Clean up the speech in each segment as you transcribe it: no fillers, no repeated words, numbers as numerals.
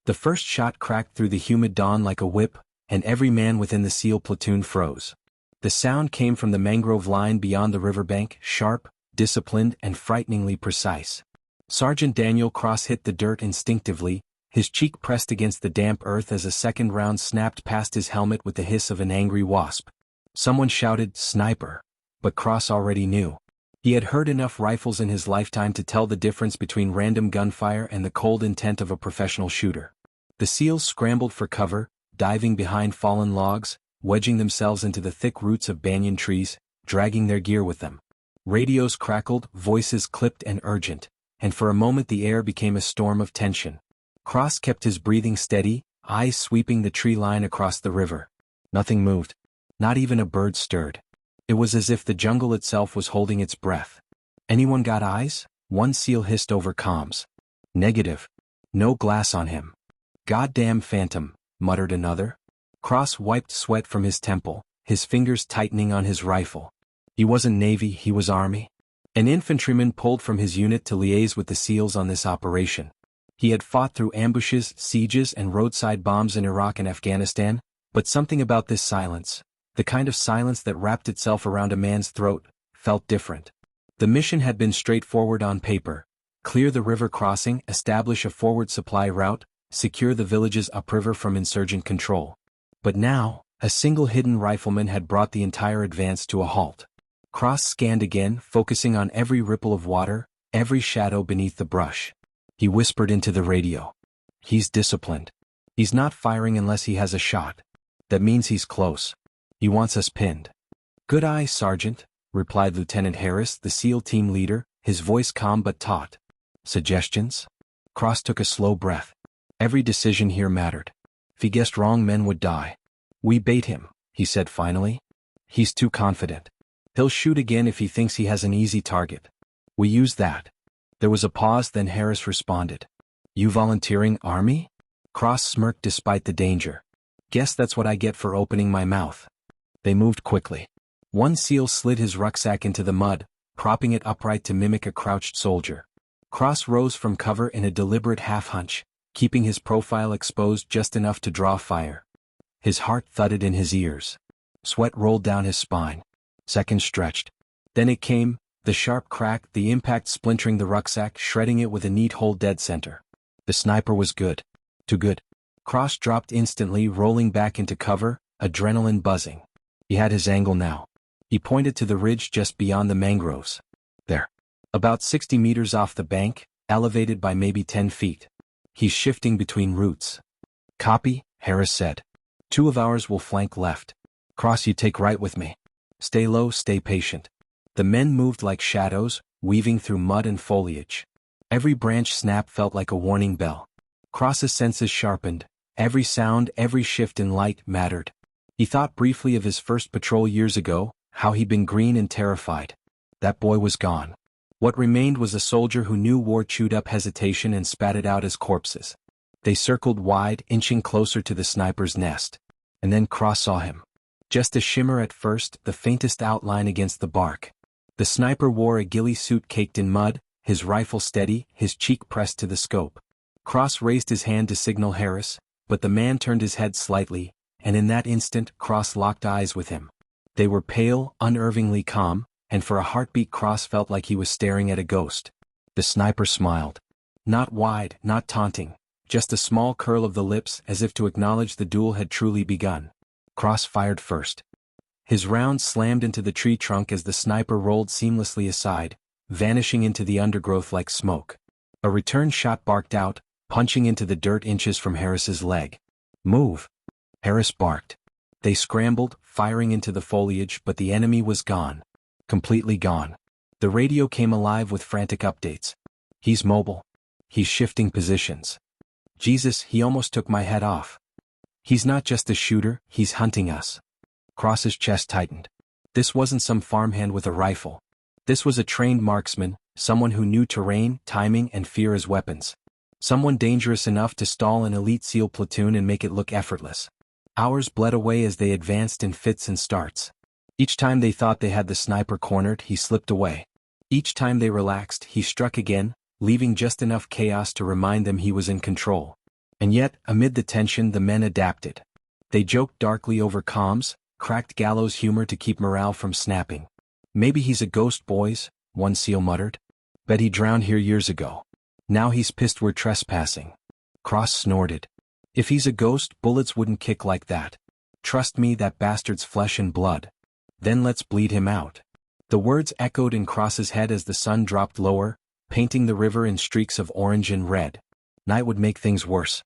The first shot cracked through the humid dawn like a whip, and every man within the SEAL platoon froze. The sound came from the mangrove line beyond the riverbank, sharp, disciplined, and frighteningly precise. Sergeant Daniel Cross hit the dirt instinctively, his cheek pressed against the damp earth as a second round snapped past his helmet with the hiss of an angry wasp. Someone shouted, "Sniper!" But Cross already knew. He had heard enough rifles in his lifetime to tell the difference between random gunfire and the cold intent of a professional shooter. The SEALs scrambled for cover, diving behind fallen logs, wedging themselves into the thick roots of banyan trees, dragging their gear with them. Radios crackled, voices clipped and urgent, and for a moment the air became a storm of tension. Cross kept his breathing steady, eyes sweeping the tree line across the river. Nothing moved. Not even a bird stirred. It was as if the jungle itself was holding its breath. "Anyone got eyes?" one SEAL hissed over comms. "Negative. No glass on him." "Goddamn phantom," muttered another. Cross wiped sweat from his temple, his fingers tightening on his rifle. He wasn't Navy, he was Army. An infantryman pulled from his unit to liaise with the SEALs on this operation. He had fought through ambushes, sieges, and roadside bombs in Iraq and Afghanistan, but something about this silence, the kind of silence that wrapped itself around a man's throat, felt different. The mission had been straightforward on paper: clear the river crossing, establish a forward supply route, secure the villages upriver from insurgent control. But now, a single hidden rifleman had brought the entire advance to a halt. Cross scanned again, focusing on every ripple of water, every shadow beneath the brush. He whispered into the radio. "He's disciplined. He's not firing unless he has a shot. That means he's close. He wants us pinned." "Good eye, Sergeant," replied Lieutenant Harris, the SEAL team leader, his voice calm but taut. "Suggestions?" Cross took a slow breath. Every decision here mattered. If he guessed wrong, men would die. "We bait him," he said finally. "He's too confident. He'll shoot again if he thinks he has an easy target. We use that." There was a pause, then Harris responded. "You volunteering, Army?" Cross smirked despite the danger. "Guess that's what I get for opening my mouth." They moved quickly. One SEAL slid his rucksack into the mud, propping it upright to mimic a crouched soldier. Cross rose from cover in a deliberate half-hunch, keeping his profile exposed just enough to draw fire. His heart thudded in his ears. Sweat rolled down his spine. Seconds stretched. Then it came, the sharp crack, the impact splintering the rucksack, shredding it with a neat hole dead center. The sniper was good. Too good. Cross dropped instantly, rolling back into cover, adrenaline buzzing. He had his angle now. He pointed to the ridge just beyond the mangroves. There. About 60 meters off the bank, elevated by maybe 10 feet. "He's shifting between routes." "Copy," Harris said. "Two of ours will flank left. Cross, you take right with me. Stay low, stay patient." The men moved like shadows, weaving through mud and foliage. Every branch snap felt like a warning bell. Cross's senses sharpened. Every sound, every shift in light mattered. He thought briefly of his first patrol years ago, how he'd been green and terrified. That boy was gone. What remained was a soldier who knew war chewed up hesitation and spat it out as corpses. They circled wide, inching closer to the sniper's nest. And then Cross saw him. Just a shimmer at first, the faintest outline against the bark. The sniper wore a ghillie suit caked in mud, his rifle steady, his cheek pressed to the scope. Cross raised his hand to signal Harris, but the man turned his head slightly, and in that instant Cross locked eyes with him. They were pale, unervingly calm, and for a heartbeat Cross felt like he was staring at a ghost. The sniper smiled. Not wide, not taunting, just a small curl of the lips as if to acknowledge the duel had truly begun. Cross fired first. His round slammed into the tree trunk as the sniper rolled seamlessly aside, vanishing into the undergrowth like smoke. A return shot barked out, punching into the dirt inches from Harris's leg. "Move!" Harris barked. They scrambled, firing into the foliage, but the enemy was gone. Completely gone. The radio came alive with frantic updates. "He's mobile. He's shifting positions. Jesus, he almost took my head off. He's not just a shooter, he's hunting us." Cross's chest tightened. This wasn't some farmhand with a rifle. This was a trained marksman, someone who knew terrain, timing, and fear as weapons. Someone dangerous enough to stall an elite SEAL platoon and make it look effortless. Hours bled away as they advanced in fits and starts. Each time they thought they had the sniper cornered, he slipped away. Each time they relaxed, he struck again, leaving just enough chaos to remind them he was in control. And yet, amid the tension, the men adapted. They joked darkly over comms, cracked gallows humor to keep morale from snapping. "Maybe he's a ghost, boys," one SEAL muttered. "Bet he drowned here years ago. Now he's pissed we're trespassing." Cross snorted. "If he's a ghost, bullets wouldn't kick like that. Trust me, that bastard's flesh and blood. Then let's bleed him out." The words echoed in Cross's head as the sun dropped lower, painting the river in streaks of orange and red. Night would make things worse.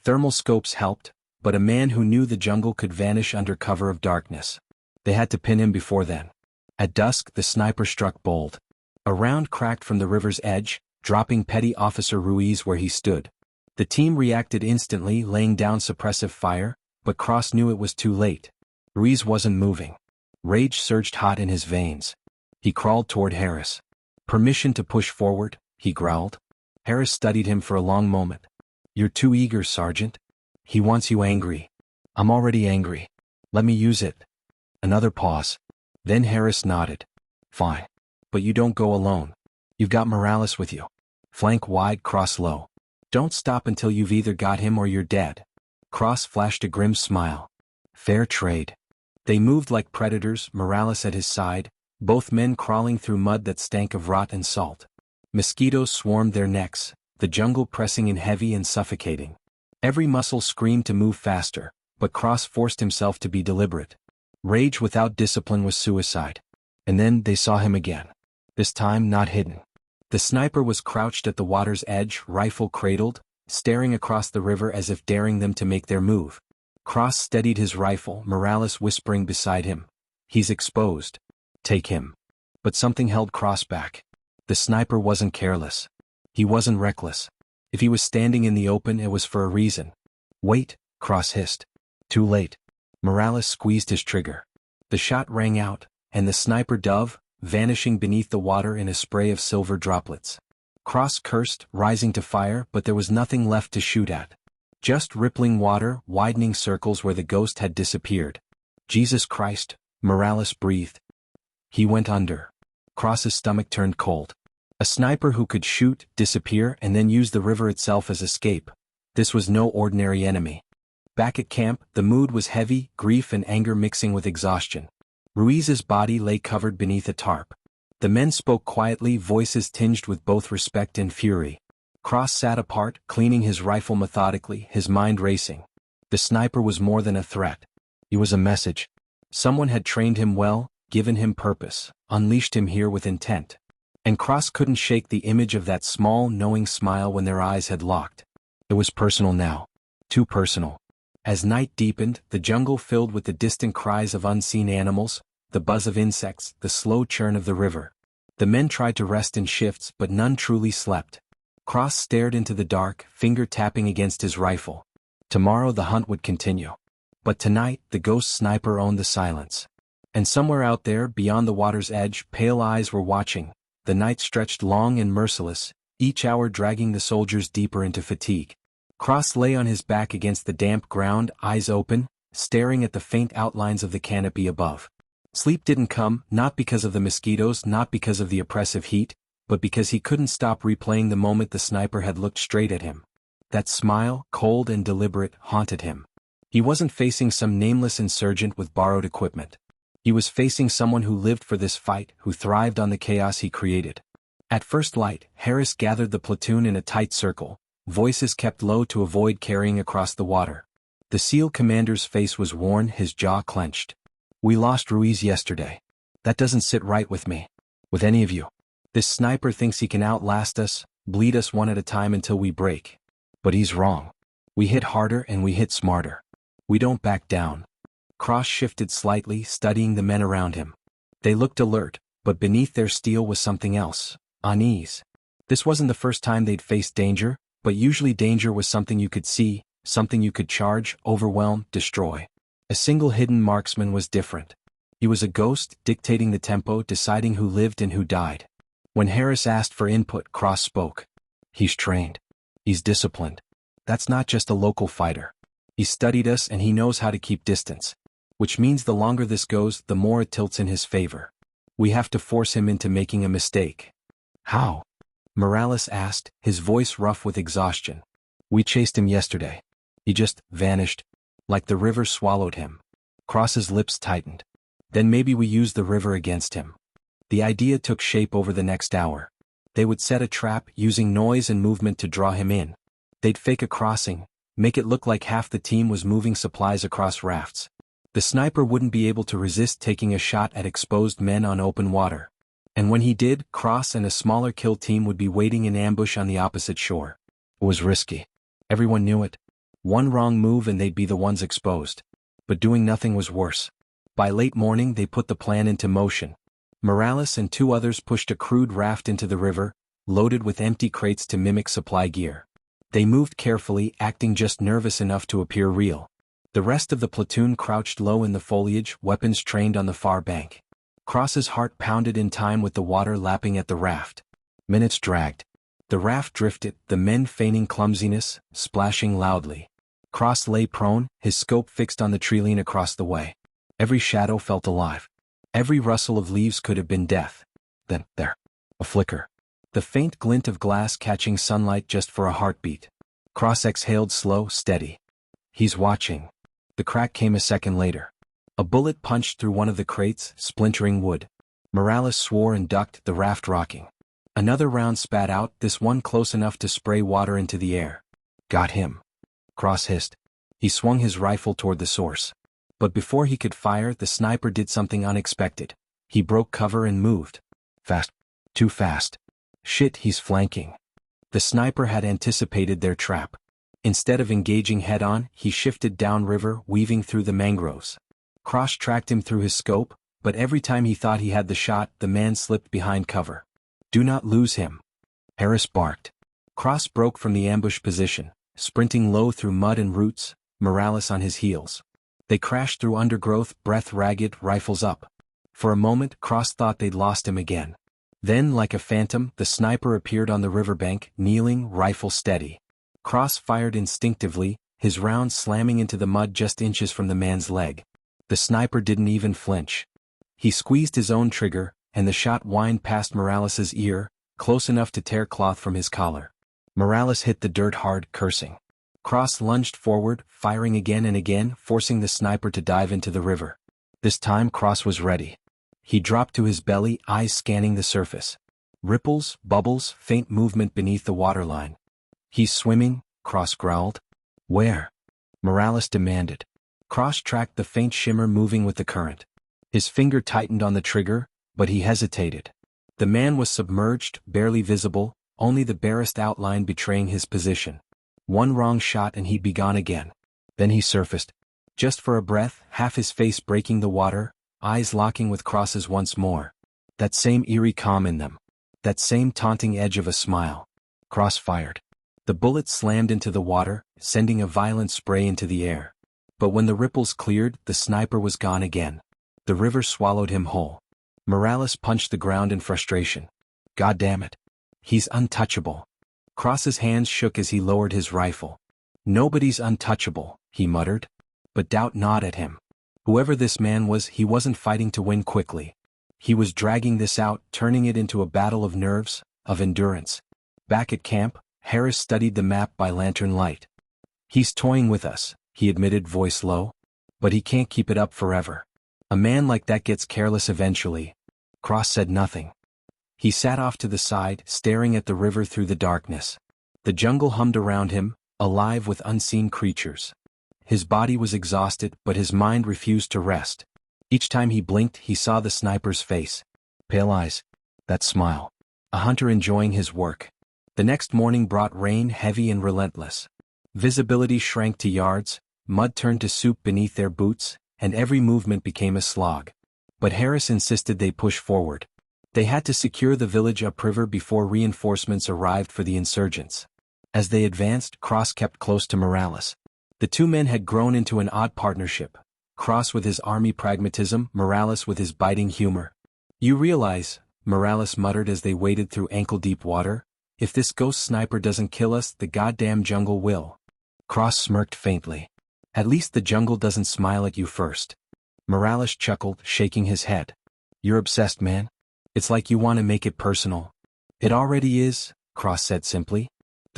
Thermal scopes helped, but a man who knew the jungle could vanish under cover of darkness. They had to pin him before then. At dusk, the sniper struck bold. A round cracked from the river's edge, dropping Petty Officer Ruiz where he stood. The team reacted instantly, laying down suppressive fire, but Cross knew it was too late. Ruiz wasn't moving. Rage surged hot in his veins. He crawled toward Harris. "Permission to push forward," he growled. Harris studied him for a long moment. "You're too eager, Sergeant. He wants you angry." "I'm already angry. Let me use it." Another pause. Then Harris nodded. "Fine. But you don't go alone. You've got Morales with you. Flank wide, Cross low. Don't stop until you've either got him or you're dead." Cross flashed a grim smile. "Fair trade." They moved like predators, Morales at his side, both men crawling through mud that stank of rot and salt. Mosquitoes swarmed their necks, the jungle pressing in heavy and suffocating. Every muscle screamed to move faster, but Cross forced himself to be deliberate. Rage without discipline was suicide. And then they saw him again. This time not hidden. The sniper was crouched at the water's edge, rifle cradled, staring across the river as if daring them to make their move. Cross steadied his rifle, Morales whispering beside him. "He's exposed. Take him." But something held Cross back. The sniper wasn't careless. He wasn't reckless. If he was standing in the open, it was for a reason. "Wait," Cross hissed. Too late. Morales squeezed his trigger. The shot rang out, and the sniper dove, vanishing beneath the water in a spray of silver droplets. Cross cursed, rising to fire, but there was nothing left to shoot at. Just rippling water, widening circles where the ghost had disappeared. "Jesus Christ," Morales breathed. He went under. Cross's stomach turned cold. A sniper who could shoot, disappear, and then use the river itself as escape. This was no ordinary enemy. Back at camp, the mood was heavy, grief and anger mixing with exhaustion. Ruiz's body lay covered beneath a tarp. The men spoke quietly, voices tinged with both respect and fury. Cross sat apart, cleaning his rifle methodically, his mind racing. The sniper was more than a threat. He was a message. Someone had trained him well, given him purpose, unleashed him here with intent. And Cross couldn't shake the image of that small, knowing smile when their eyes had locked. It was personal now. Too personal. As night deepened, the jungle filled with the distant cries of unseen animals, the buzz of insects, the slow churn of the river. The men tried to rest in shifts, but none truly slept. Cross stared into the dark, finger tapping against his rifle. Tomorrow the hunt would continue. But tonight, the ghost sniper owned the silence. And somewhere out there, beyond the water's edge, pale eyes were watching. The night stretched long and merciless, each hour dragging the soldiers deeper into fatigue. Cross lay on his back against the damp ground, eyes open, staring at the faint outlines of the canopy above. Sleep didn't come, not because of the mosquitoes, not because of the oppressive heat, but because he couldn't stop replaying the moment the sniper had looked straight at him. That smile, cold and deliberate, haunted him. He wasn't facing some nameless insurgent with borrowed equipment. He was facing someone who lived for this fight, who thrived on the chaos he created. At first light, Harris gathered the platoon in a tight circle, voices kept low to avoid carrying across the water. The SEAL commander's face was worn, his jaw clenched. "We lost Ruiz yesterday. That doesn't sit right with me. With any of you. This sniper thinks he can outlast us, bleed us one at a time until we break. But he's wrong. We hit harder and we hit smarter. We don't back down." Cross shifted slightly, studying the men around him. They looked alert, but beneath their steel was something else. Unease. This wasn't the first time they'd faced danger, but usually danger was something you could see, something you could charge, overwhelm, destroy. A single hidden marksman was different. He was a ghost, dictating the tempo, deciding who lived and who died. When Harris asked for input, Cross spoke. "He's trained. He's disciplined. That's not just a local fighter. He studied us and he knows how to keep distance. Which means the longer this goes, the more it tilts in his favor. We have to force him into making a mistake." "How?" Morales asked, his voice rough with exhaustion. We chased him yesterday. He just vanished. Like the river swallowed him. Cross's lips tightened. Then maybe we use the river against him. The idea took shape over the next hour. They would set a trap using noise and movement to draw him in. They'd fake a crossing, make it look like half the team was moving supplies across rafts. The sniper wouldn't be able to resist taking a shot at exposed men on open water. And when he did, Cross and a smaller kill team would be waiting in ambush on the opposite shore. It was risky. Everyone knew it. One wrong move and they'd be the ones exposed. But doing nothing was worse. By late morning they put the plan into motion. Morales and 2 others pushed a crude raft into the river, loaded with empty crates to mimic supply gear. They moved carefully, acting just nervous enough to appear real. The rest of the platoon crouched low in the foliage, weapons trained on the far bank. Cross's heart pounded in time with the water lapping at the raft. Minutes dragged. The raft drifted, the men feigning clumsiness, splashing loudly. Cross lay prone, his scope fixed on the treeline across the way. Every shadow felt alive. Every rustle of leaves could have been death. Then, there. A flicker. The faint glint of glass catching sunlight just for a heartbeat. Cross exhaled slow, steady. He's watching. The crack came a second later. A bullet punched through one of the crates, splintering wood. Morales swore and ducked, the raft rocking. Another round spat out, this one close enough to spray water into the air. Got him. Cross hissed. He swung his rifle toward the source. But before he could fire, the sniper did something unexpected. He broke cover and moved. Fast. Too fast. Shit, he's flanking. The sniper had anticipated their trap. Instead of engaging head-on, he shifted downriver, weaving through the mangroves. Cross tracked him through his scope, but every time he thought he had the shot, the man slipped behind cover. Do not lose him. Harris barked. Cross broke from the ambush position, sprinting low through mud and roots, Morales on his heels. They crashed through undergrowth, breath ragged, rifles up. For a moment, Cross thought they'd lost him again. Then, like a phantom, the sniper appeared on the riverbank, kneeling, rifle steady. Cross fired instinctively, his round slamming into the mud just inches from the man's leg. The sniper didn't even flinch. He squeezed his own trigger, and the shot whined past Morales's ear, close enough to tear cloth from his collar. Morales hit the dirt hard, cursing. Cross lunged forward, firing again and again, forcing the sniper to dive into the river. This time Cross was ready. He dropped to his belly, eyes scanning the surface. Ripples, bubbles, faint movement beneath the waterline. He's swimming, Cross growled. Where? Morales demanded. Cross tracked the faint shimmer moving with the current. His finger tightened on the trigger, but he hesitated. The man was submerged, barely visible, only the barest outline betraying his position. One wrong shot and he'd be gone again. Then he surfaced. Just for a breath, half his face breaking the water, eyes locking with Cross's once more. That same eerie calm in them. That same taunting edge of a smile. Cross fired. The bullet slammed into the water, sending a violent spray into the air. But when the ripples cleared, the sniper was gone again. The river swallowed him whole. Morales punched the ground in frustration. God damn it. He's untouchable. Cross's hands shook as he lowered his rifle. Nobody's untouchable, he muttered. But doubt gnawed at him. Whoever this man was, he wasn't fighting to win quickly. He was dragging this out, turning it into a battle of nerves, of endurance. Back at camp, Harris studied the map by lantern light. He's toying with us, he admitted, voice low. But he can't keep it up forever. A man like that gets careless eventually. Cross said nothing. He sat off to the side, staring at the river through the darkness. The jungle hummed around him, alive with unseen creatures. His body was exhausted, but his mind refused to rest. Each time he blinked, he saw the sniper's face. Pale eyes. That smile. A hunter enjoying his work. The next morning brought rain, heavy and relentless. Visibility shrank to yards, mud turned to soup beneath their boots, and every movement became a slog. But Harris insisted they push forward. They had to secure the village upriver before reinforcements arrived for the insurgents. As they advanced, Cross kept close to Morales. The two men had grown into an odd partnership, Cross with his army pragmatism, Morales with his biting humor. You realize, Morales muttered as they waded through ankle-deep water, if this ghost sniper doesn't kill us, the goddamn jungle will. Cross smirked faintly. At least the jungle doesn't smile at you first. Morales chuckled, shaking his head. You're obsessed, man. It's like you want to make it personal. It already is, Cross said simply.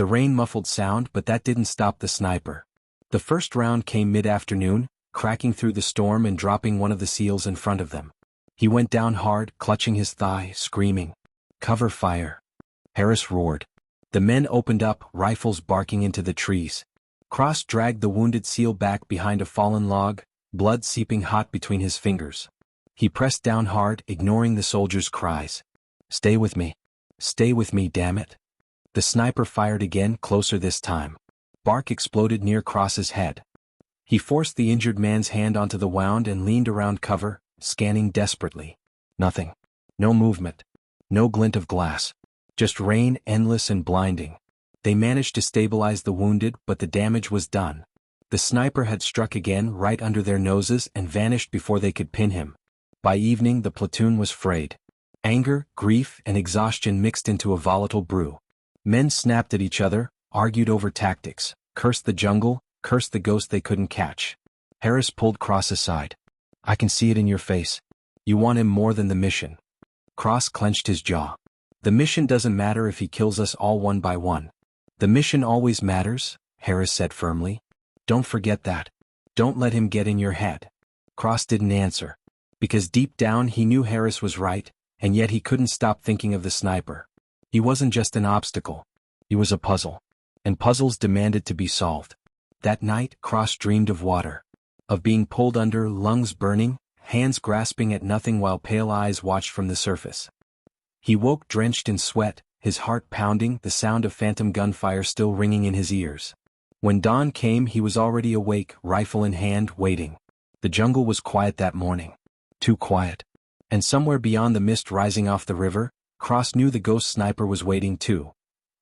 The rain muffled sound, but that didn't stop the sniper. The first round came mid-afternoon, cracking through the storm and dropping one of the seals in front of them. He went down hard, clutching his thigh, screaming, "Cover fire!" Harris roared. The men opened up, rifles barking into the trees. Cross dragged the wounded seal back behind a fallen log, blood seeping hot between his fingers. He pressed down hard, ignoring the soldiers' cries. "Stay with me. Stay with me, damn it." The sniper fired again, closer this time. Bark exploded near Cross's head. He forced the injured man's hand onto the wound and leaned around cover, scanning desperately. Nothing. No movement. No glint of glass. Just rain, endless and blinding. They managed to stabilize the wounded, but the damage was done. The sniper had struck again right under their noses and vanished before they could pin him. By evening the platoon was frayed. Anger, grief, and exhaustion mixed into a volatile brew. Men snapped at each other, argued over tactics, cursed the jungle, cursed the ghost they couldn't catch. Harris pulled Cross aside. "I can see it in your face. You want him more than the mission." Cross clenched his jaw. "The mission doesn't matter if he kills us all one by one." "The mission always matters," Harris said firmly. "Don't forget that. Don't let him get in your head." Cross didn't answer. Because deep down he knew Harris was right, and yet he couldn't stop thinking of the sniper. He wasn't just an obstacle. He was a puzzle. And puzzles demanded to be solved. That night, Cross dreamed of water. Of being pulled under, lungs burning, hands grasping at nothing while pale eyes watched from the surface. He woke drenched in sweat, his heart pounding, the sound of phantom gunfire still ringing in his ears. When dawn came he was already awake, rifle in hand, waiting. The jungle was quiet that morning. Too quiet. And somewhere beyond the mist rising off the river, Cross knew the ghost sniper was waiting too.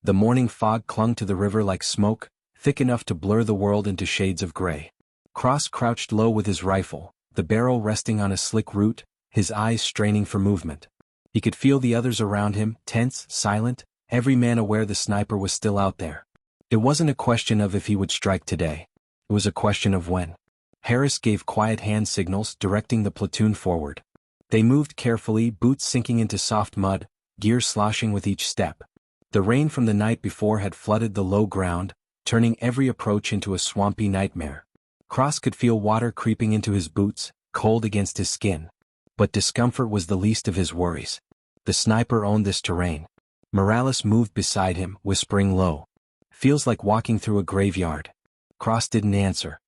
The morning fog clung to the river like smoke, thick enough to blur the world into shades of gray. Cross crouched low with his rifle, the barrel resting on a slick root, his eyes straining for movement. He could feel the others around him, tense, silent, every man aware the sniper was still out there. It wasn't a question of if he would strike today. It was a question of when. Harris gave quiet hand signals, directing the platoon forward. They moved carefully, boots sinking into soft mud, gear sloshing with each step. The rain from the night before had flooded the low ground, turning every approach into a swampy nightmare. Cross could feel water creeping into his boots, cold against his skin. But discomfort was the least of his worries. The sniper owned this terrain. Morales moved beside him, whispering low. "Feels like walking through a graveyard." Cross didn't answer.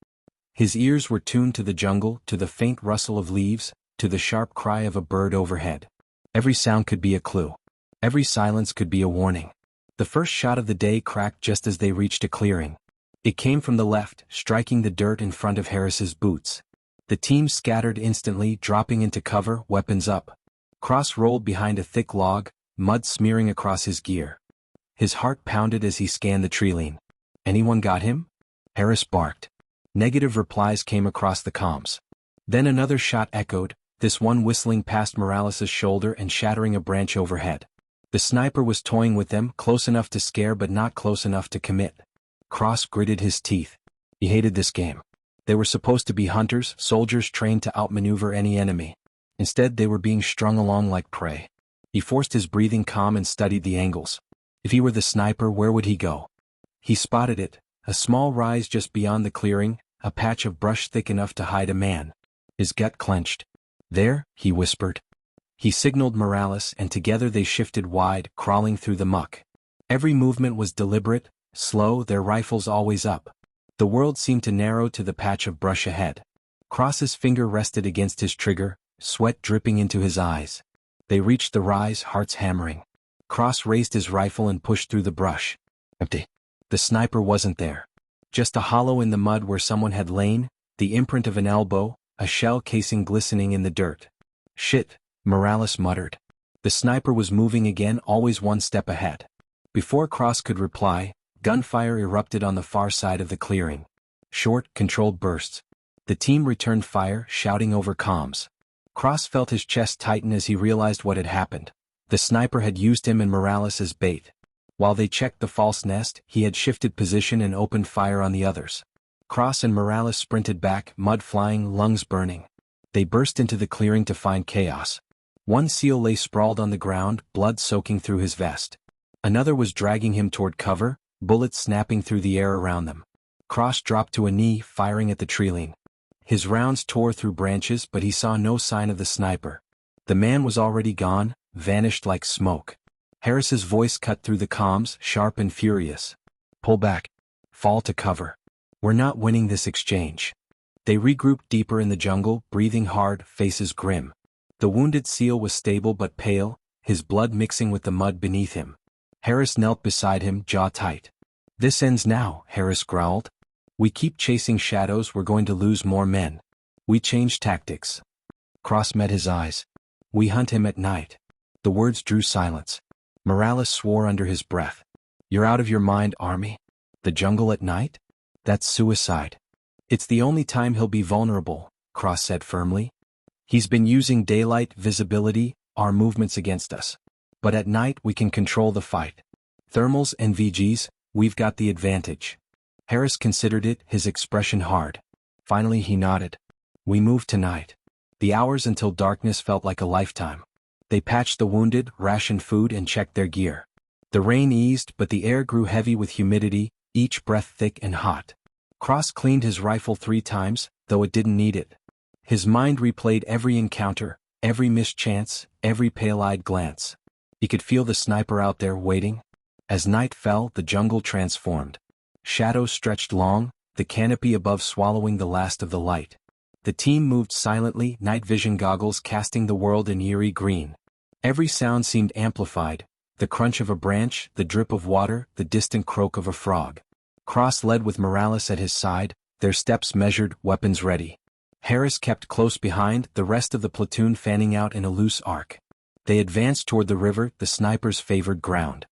His ears were tuned to the jungle, to the faint rustle of leaves, to the sharp cry of a bird overhead. Every sound could be a clue. Every silence could be a warning. The first shot of the day cracked just as they reached a clearing. It came from the left, striking the dirt in front of Harris's boots. The team scattered instantly, dropping into cover, weapons up. Cross rolled behind a thick log, mud smearing across his gear. His heart pounded as he scanned the treeline. "Anyone got him?" Harris barked. Negative replies came across the comms. Then another shot echoed, this one whistling past Morales' shoulder and shattering a branch overhead. The sniper was toying with them, close enough to scare but not close enough to commit. Cross gritted his teeth. He hated this game. They were supposed to be hunters, soldiers trained to outmaneuver any enemy. Instead they were being strung along like prey. He forced his breathing calm and studied the angles. If he were the sniper, where would he go? He spotted it, a small rise just beyond the clearing, a patch of brush thick enough to hide a man. His gut clenched. "There," he whispered. He signaled Morales and together they shifted wide, crawling through the muck. Every movement was deliberate, slow, their rifles always up. The world seemed to narrow to the patch of brush ahead. Cross's finger rested against his trigger, sweat dripping into his eyes. They reached the rise, hearts hammering. Cross raised his rifle and pushed through the brush. Empty. The sniper wasn't there. Just a hollow in the mud where someone had lain, the imprint of an elbow, a shell casing glistening in the dirt. "Shit," Morales muttered. The sniper was moving again, always one step ahead. Before Cross could reply, gunfire erupted on the far side of the clearing. Short, controlled bursts. The team returned fire, shouting over comms. Cross felt his chest tighten as he realized what had happened. The sniper had used him and Morales as bait. While they checked the false nest, he had shifted position and opened fire on the others. Cross and Morales sprinted back, mud flying, lungs burning. They burst into the clearing to find chaos. One seal lay sprawled on the ground, blood soaking through his vest. Another was dragging him toward cover, bullets snapping through the air around them. Cross dropped to a knee, firing at the treeline. His rounds tore through branches, but he saw no sign of the sniper. The man was already gone, vanished like smoke. Harris's voice cut through the comms, sharp and furious. Pull back. Fall to cover. We're not winning this exchange. They regrouped deeper in the jungle, breathing hard, faces grim. The wounded SEAL was stable but pale, his blood mixing with the mud beneath him. Harris knelt beside him, jaw tight. This ends now, Harris growled. We keep chasing shadows, we're going to lose more men. We change tactics. Cross met his eyes. We hunt him at night. The words drew silence. Morales swore under his breath. You're out of your mind, Army? The jungle at night? That's suicide. It's the only time he'll be vulnerable, Cross said firmly. He's been using daylight, visibility, our movements against us. But at night we can control the fight. Thermals and VGs, we've got the advantage. Harris considered it, his expression hard. Finally he nodded. We move tonight. The hours until darkness felt like a lifetime. They patched the wounded, rationed food and checked their gear. The rain eased, but the air grew heavy with humidity, each breath thick and hot. Cross cleaned his rifle 3 times, though it didn't need it. His mind replayed every encounter, every missed chance, every pale-eyed glance. He could feel the sniper out there waiting. As night fell, the jungle transformed. Shadows stretched long, the canopy above swallowing the last of the light. The team moved silently, night vision goggles casting the world in eerie green. Every sound seemed amplified, the crunch of a branch, the drip of water, the distant croak of a frog. Cross led with Morales at his side, their steps measured, weapons ready. Harris kept close behind, the rest of the platoon fanning out in a loose arc. They advanced toward the river, the sniper's favored ground.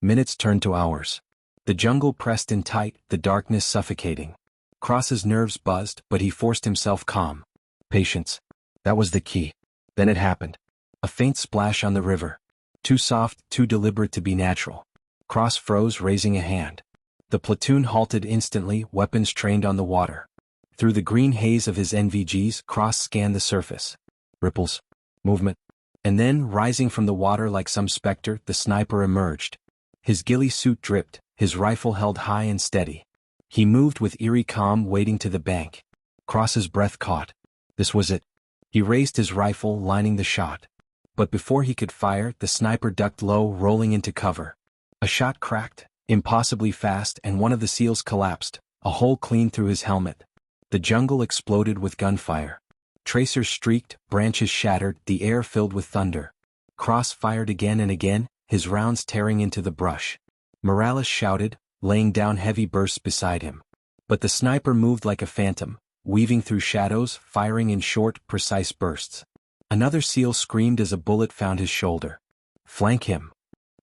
Minutes turned to hours. The jungle pressed in tight, the darkness suffocating. Cross's nerves buzzed, but he forced himself calm. Patience. That was the key. Then it happened. A faint splash on the river. Too soft, too deliberate to be natural. Cross froze, raising a hand. The platoon halted instantly, weapons trained on the water. Through the green haze of his NVGs, Cross scanned the surface. Ripples. Movement. And then, rising from the water like some specter, the sniper emerged. His ghillie suit dripped, his rifle held high and steady. He moved with eerie calm, wading to the bank. Cross's breath caught. This was it. He raised his rifle, lining the shot. But before he could fire, the sniper ducked low, rolling into cover. A shot cracked, impossibly fast, and one of the SEALs collapsed, a hole clean through his helmet. The jungle exploded with gunfire. Tracers streaked, branches shattered, the air filled with thunder. Cross fired again and again, his rounds tearing into the brush. Morales shouted, laying down heavy bursts beside him. But the sniper moved like a phantom, weaving through shadows, firing in short, precise bursts. Another SEAL screamed as a bullet found his shoulder. Flank him.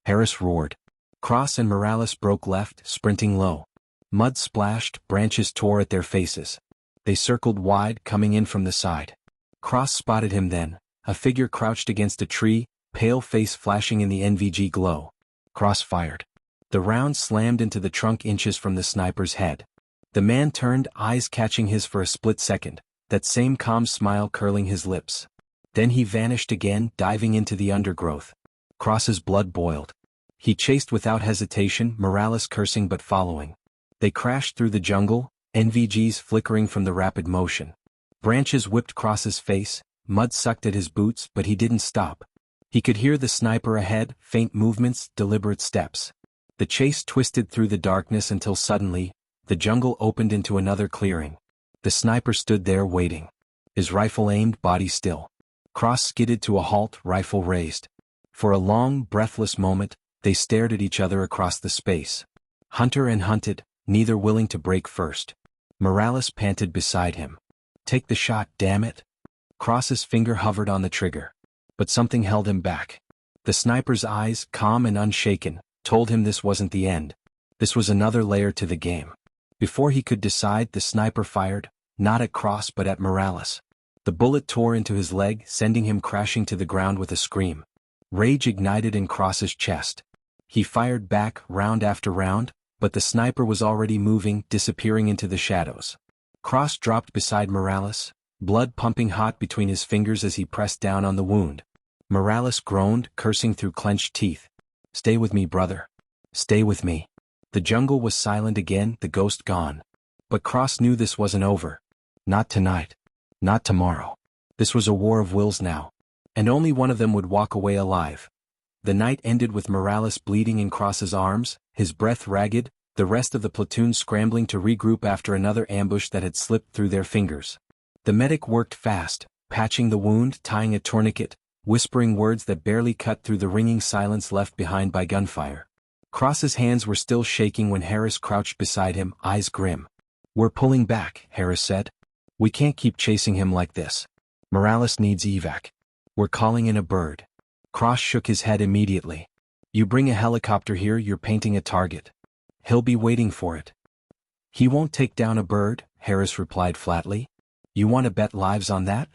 Harris roared. Cross and Morales broke left, sprinting low. Mud splashed, branches tore at their faces. They circled wide, coming in from the side. Cross spotted him then, a figure crouched against a tree, pale face flashing in the NVG glow. Cross fired. The round slammed into the trunk inches from the sniper's head. The man turned, eyes catching his for a split second, that same calm smile curling his lips. Then he vanished again, diving into the undergrowth. Cross's blood boiled. He chased without hesitation, Morales cursing but following. They crashed through the jungle, NVGs flickering from the rapid motion. Branches whipped Cross's face, mud sucked at his boots, but he didn't stop. He could hear the sniper ahead, faint movements, deliberate steps. The chase twisted through the darkness until suddenly, the jungle opened into another clearing. The sniper stood there waiting. His rifle aimed, body still. Cross skidded to a halt, rifle raised. For a long, breathless moment, they stared at each other across the space. Hunter and hunted, neither willing to break first. Morales panted beside him. Take the shot, damn it. Cross's finger hovered on the trigger. But something held him back. The sniper's eyes, calm and unshaken, told him this wasn't the end. This was another layer to the game. Before he could decide, the sniper fired, not at Cross but at Morales. The bullet tore into his leg, sending him crashing to the ground with a scream. Rage ignited in Cross's chest. He fired back, round after round, but the sniper was already moving, disappearing into the shadows. Cross dropped beside Morales, blood pumping hot between his fingers as he pressed down on the wound. Morales groaned, cursing through clenched teeth. Stay with me, brother. Stay with me. The jungle was silent again, the ghost gone. But Cross knew this wasn't over. Not tonight. Not tomorrow. This was a war of wills now. And only one of them would walk away alive. The night ended with Morales bleeding in Cross's arms, his breath ragged, the rest of the platoon scrambling to regroup after another ambush that had slipped through their fingers. The medic worked fast, patching the wound, tying a tourniquet, whispering words that barely cut through the ringing silence left behind by gunfire. Cross's hands were still shaking when Harris crouched beside him, eyes grim. "We're pulling back," Harris said. "We can't keep chasing him like this. Morales needs evac. We're calling in a bird." Cross shook his head immediately. "You bring a helicopter here, you're painting a target. He'll be waiting for it." "He won't take down a bird," Harris replied flatly. "You want to bet lives on that?"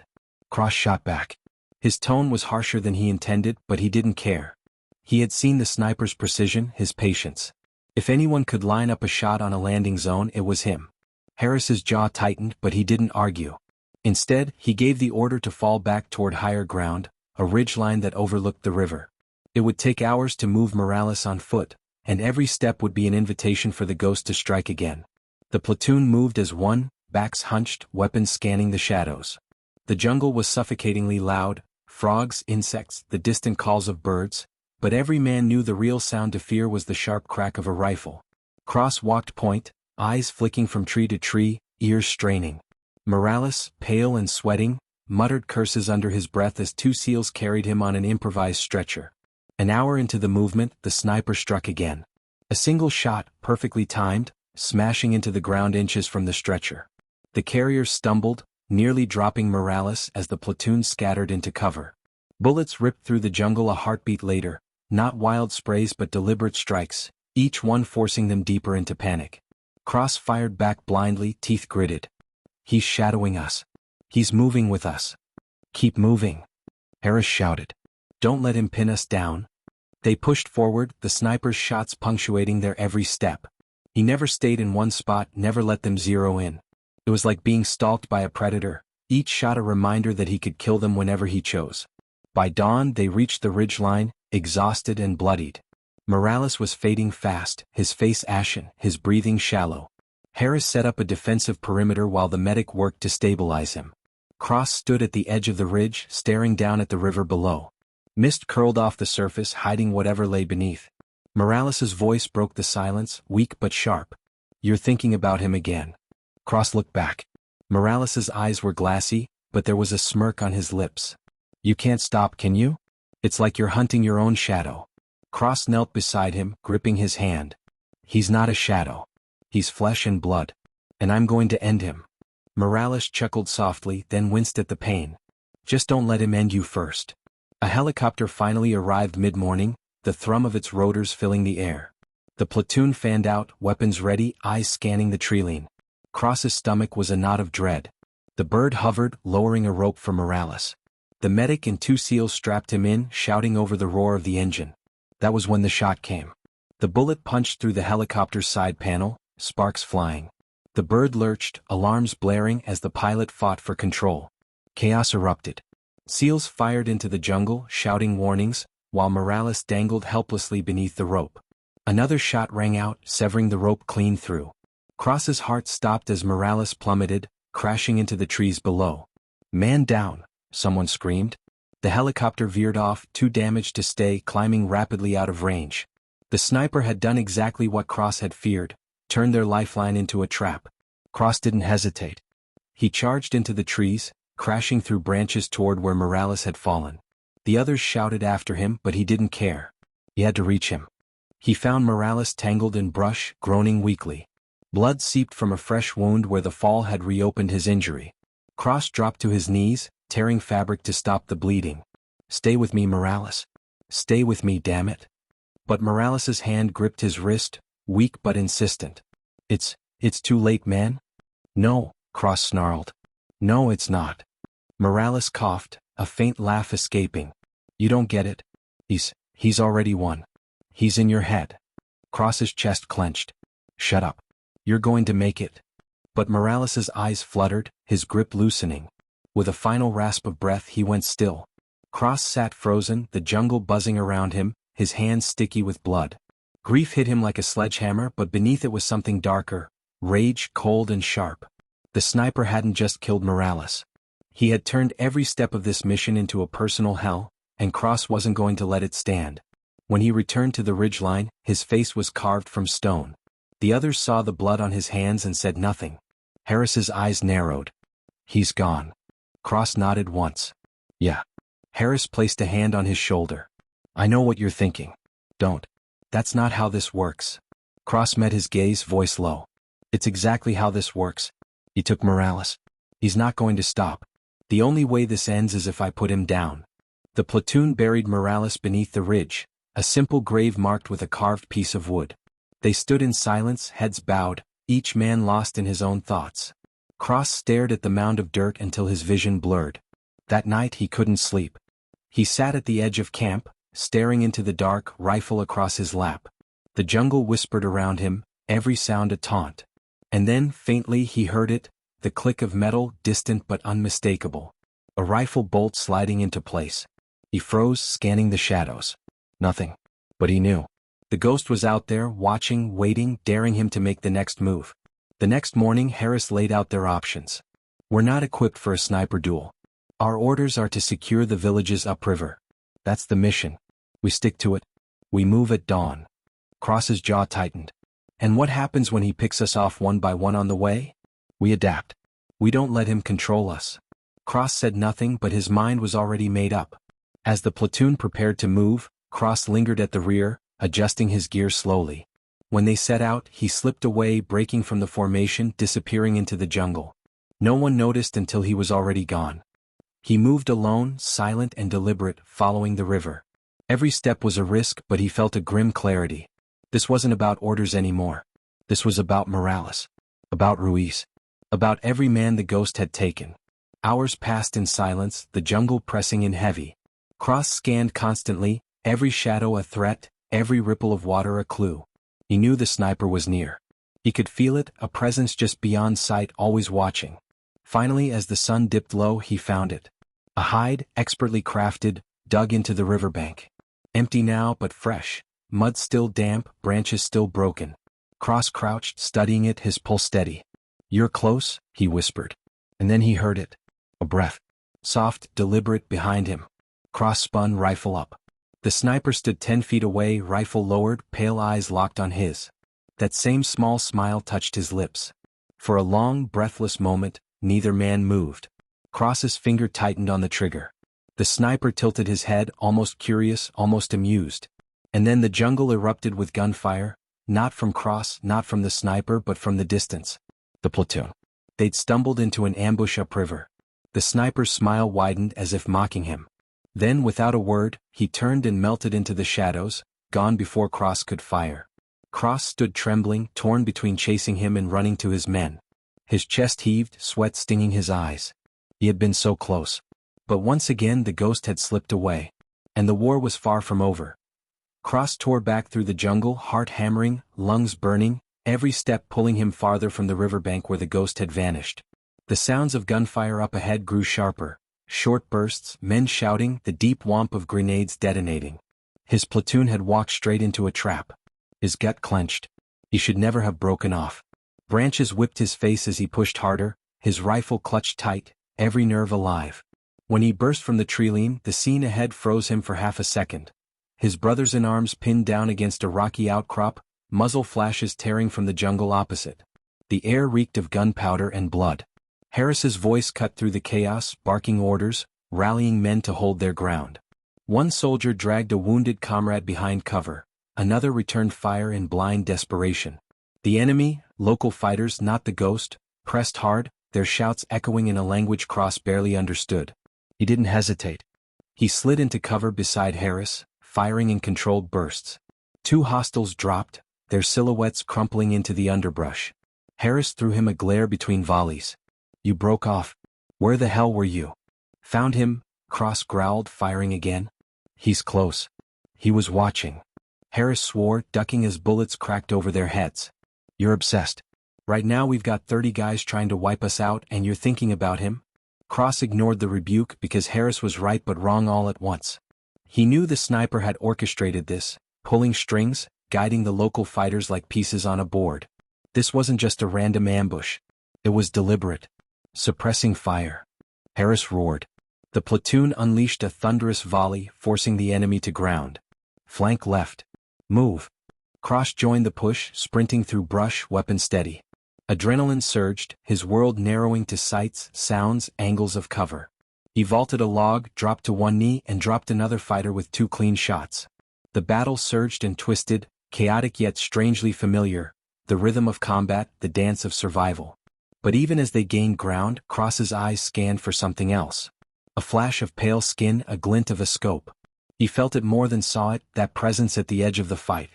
Cross shot back. His tone was harsher than he intended, but he didn't care. He had seen the sniper's precision, his patience. If anyone could line up a shot on a landing zone, it was him. Harris's jaw tightened, but he didn't argue. Instead, he gave the order to fall back toward higher ground, a ridgeline that overlooked the river. It would take hours to move Morales on foot, and every step would be an invitation for the ghost to strike again. The platoon moved as one, backs hunched, weapons scanning the shadows. The jungle was suffocatingly loud, frogs, insects, the distant calls of birds, but every man knew the real sound to fear was the sharp crack of a rifle. Cross walked point, eyes flicking from tree to tree, ears straining. Morales, pale and sweating, muttered curses under his breath as two SEALs carried him on an improvised stretcher. An hour into the movement, the sniper struck again. A single shot, perfectly timed, smashing into the ground inches from the stretcher. The carrier stumbled, nearly dropping Morales as the platoon scattered into cover. Bullets ripped through the jungle a heartbeat later, not wild sprays but deliberate strikes, each one forcing them deeper into panic. Cross fired back blindly, teeth gritted. "He's shadowing us. He's moving with us. Keep moving," Harris shouted. "Don't let him pin us down." They pushed forward, the sniper's shots punctuating their every step. He never stayed in one spot, never let them zero in. It was like being stalked by a predator, each shot a reminder that he could kill them whenever he chose. By dawn they reached the ridgeline, exhausted and bloodied. Morales was fading fast, his face ashen, his breathing shallow. Harris set up a defensive perimeter while the medic worked to stabilize him. Cross stood at the edge of the ridge, staring down at the river below. Mist curled off the surface, hiding whatever lay beneath. Morales's voice broke the silence, weak but sharp. "You're thinking about him again." Cross looked back. Morales's eyes were glassy, but there was a smirk on his lips. "You can't stop, can you? It's like you're hunting your own shadow." Cross knelt beside him, gripping his hand. "He's not a shadow. He's flesh and blood. And I'm going to end him." Morales chuckled softly, then winced at the pain. "Just don't let him end you first." A helicopter finally arrived mid-morning, the thrum of its rotors filling the air. The platoon fanned out, weapons ready, eyes scanning the treeline. Cross's stomach was a knot of dread. The bird hovered, lowering a rope for Morales. The medic and two SEALs strapped him in, shouting over the roar of the engine. That was when the shot came. The bullet punched through the helicopter's side panel, sparks flying. The bird lurched, alarms blaring as the pilot fought for control. Chaos erupted. SEALs fired into the jungle, shouting warnings, while Morales dangled helplessly beneath the rope. Another shot rang out, severing the rope clean through. Cross's heart stopped as Morales plummeted, crashing into the trees below. "Man down," someone screamed. The helicopter veered off, too damaged to stay, climbing rapidly out of range. The sniper had done exactly what Cross had feared, turned their lifeline into a trap. Cross didn't hesitate. He charged into the trees, crashing through branches toward where Morales had fallen. The others shouted after him, but he didn't care. He had to reach him. He found Morales tangled in brush, groaning weakly. Blood seeped from a fresh wound where the fall had reopened his injury. Cross dropped to his knees, tearing fabric to stop the bleeding. "Stay with me, Morales. Stay with me, damn it." But Morales's hand gripped his wrist, weak but insistent. It's too late, man." "No," Cross snarled. "No, it's not." Morales coughed, a faint laugh escaping. "You don't get it. He's already won. He's in your head." Cross's chest clenched. "Shut up. You're going to make it." But Morales's eyes fluttered, his grip loosening. With a final rasp of breath he went still. Cross sat frozen, the jungle buzzing around him, his hands sticky with blood. Grief hit him like a sledgehammer, but beneath it was something darker, rage, cold and sharp. The sniper hadn't just killed Morales. He had turned every step of this mission into a personal hell, and Cross wasn't going to let it stand. When he returned to the ridgeline, his face was carved from stone. The others saw the blood on his hands and said nothing. Harris's eyes narrowed. He's gone. Cross nodded once. Yeah. Harris placed a hand on his shoulder. I know what you're thinking. Don't. That's not how this works. Cross met his gaze, voice low. It's exactly how this works. He took Morales. He's not going to stop. The only way this ends is if I put him down. The platoon buried Morales beneath the ridge, a simple grave marked with a carved piece of wood. They stood in silence, heads bowed, each man lost in his own thoughts. Cross stared at the mound of dirt until his vision blurred. That night he couldn't sleep. He sat at the edge of camp, staring into the dark, rifle across his lap. The jungle whispered around him, every sound a taunt. And then, faintly, he heard it, the click of metal, distant but unmistakable. A rifle bolt sliding into place. He froze, scanning the shadows. Nothing. But he knew. The ghost was out there, watching, waiting, daring him to make the next move. The next morning, Harris laid out their options. We're not equipped for a sniper duel. Our orders are to secure the villages upriver. That's the mission. We stick to it. We move at dawn. Cross's jaw tightened. And what happens when he picks us off one by one on the way? We adapt. We don't let him control us. Cross said nothing, but his mind was already made up. As the platoon prepared to move, Cross lingered at the rear, adjusting his gear slowly. When they set out, he slipped away, breaking from the formation, disappearing into the jungle. No one noticed until he was already gone. He moved alone, silent and deliberate, following the river. Every step was a risk, but he felt a grim clarity. This wasn't about orders anymore. This was about Morales. About Ruiz. About every man the ghost had taken. Hours passed in silence, the jungle pressing in heavy. Cross scanned constantly, every shadow a threat, every ripple of water a clue. He knew the sniper was near. He could feel it, a presence just beyond sight, always watching. Finally, as the sun dipped low, he found it. A hide, expertly crafted, dug into the riverbank. Empty now, but fresh. Mud still damp, branches still broken. Cross crouched, studying it, his pulse steady. You're close, he whispered. And then he heard it. A breath. Soft, deliberate, behind him. Cross spun, rifle up. The sniper stood 10 feet away, rifle lowered, pale eyes locked on his. That same small smile touched his lips. For a long, breathless moment, neither man moved. Cross's finger tightened on the trigger. The sniper tilted his head, almost curious, almost amused. And then the jungle erupted with gunfire, not from Cross, not from the sniper, but from the distance. The platoon. They'd stumbled into an ambush upriver. The sniper's smile widened as if mocking him. Then, without a word, he turned and melted into the shadows, gone before Cross could fire. Cross stood trembling, torn between chasing him and running to his men. His chest heaved, sweat stinging his eyes. He had been so close. But once again the ghost had slipped away. And the war was far from over. Cross tore back through the jungle, heart hammering, lungs burning, every step pulling him farther from the riverbank where the ghost had vanished. The sounds of gunfire up ahead grew sharper. Short bursts, men shouting, the deep whomp of grenades detonating. His platoon had walked straight into a trap. His gut clenched. He should never have broken off. Branches whipped his face as he pushed harder, his rifle clutched tight, every nerve alive. When he burst from the tree-line, the scene ahead froze him for half a second. His brothers in arms pinned down against a rocky outcrop, muzzle flashes tearing from the jungle opposite. The air reeked of gunpowder and blood. Harris's voice cut through the chaos, barking orders, rallying men to hold their ground. One soldier dragged a wounded comrade behind cover. Another returned fire in blind desperation. The enemy, local fighters, not the ghost, pressed hard, their shouts echoing in a language Cross barely understood. He didn't hesitate. He slid into cover beside Harris, firing in controlled bursts. Two hostiles dropped, their silhouettes crumpling into the underbrush. Harris threw him a glare between volleys. You broke off. Where the hell were you? Found him, Cross growled, firing again. He's close. He was watching. Harris swore, ducking as bullets cracked over their heads. You're obsessed. Right now we've got 30 guys trying to wipe us out and you're thinking about him? Cross ignored the rebuke because Harris was right but wrong all at once. He knew the sniper had orchestrated this, pulling strings, guiding the local fighters like pieces on a board. This wasn't just a random ambush. It was deliberate. Suppressing fire. Harris roared. The platoon unleashed a thunderous volley, forcing the enemy to ground. Flank left. Move. Cross joined the push, sprinting through brush, weapon steady. Adrenaline surged, his world narrowing to sights, sounds, angles of cover. He vaulted a log, dropped to one knee, and dropped another fighter with 2 clean shots. The battle surged and twisted, chaotic yet strangely familiar, the rhythm of combat, the dance of survival. But even as they gained ground, Cross's eyes scanned for something else. A flash of pale skin, a glint of a scope. He felt it more than saw it, that presence at the edge of the fight.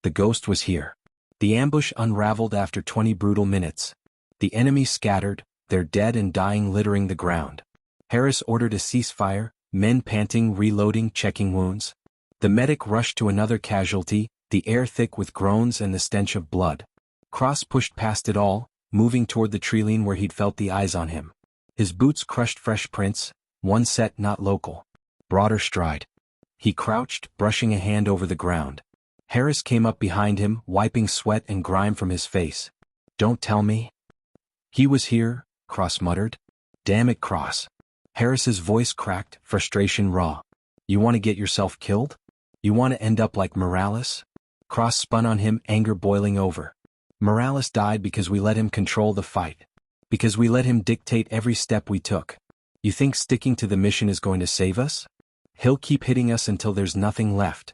The ghost was here. The ambush unraveled after 20 brutal minutes. The enemy scattered, their dead and dying littering the ground. Harris ordered a ceasefire, men panting, reloading, checking wounds. The medic rushed to another casualty, the air thick with groans and the stench of blood. Cross pushed past it all, moving toward the treeline where he'd felt the eyes on him. His boots crushed fresh prints, one set not local. Broader stride. He crouched, brushing a hand over the ground. Harris came up behind him, wiping sweat and grime from his face. "Don't tell me." "He was here," Cross muttered. "Damn it, Cross." Harris's voice cracked, frustration raw. "You want to get yourself killed? You want to end up like Morales?" Cross spun on him, anger boiling over. "Morales died because we let him control the fight. Because we let him dictate every step we took. You think sticking to the mission is going to save us? He'll keep hitting us until there's nothing left."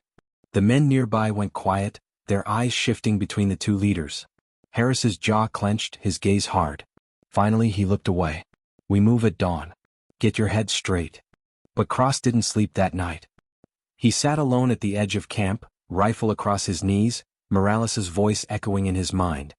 The men nearby went quiet, their eyes shifting between the two leaders. Harris's jaw clenched, his gaze hard. Finally he looked away. "We move at dawn. Get your head straight." But Cross didn't sleep that night. He sat alone at the edge of camp, rifle across his knees, Morales's voice echoing in his mind.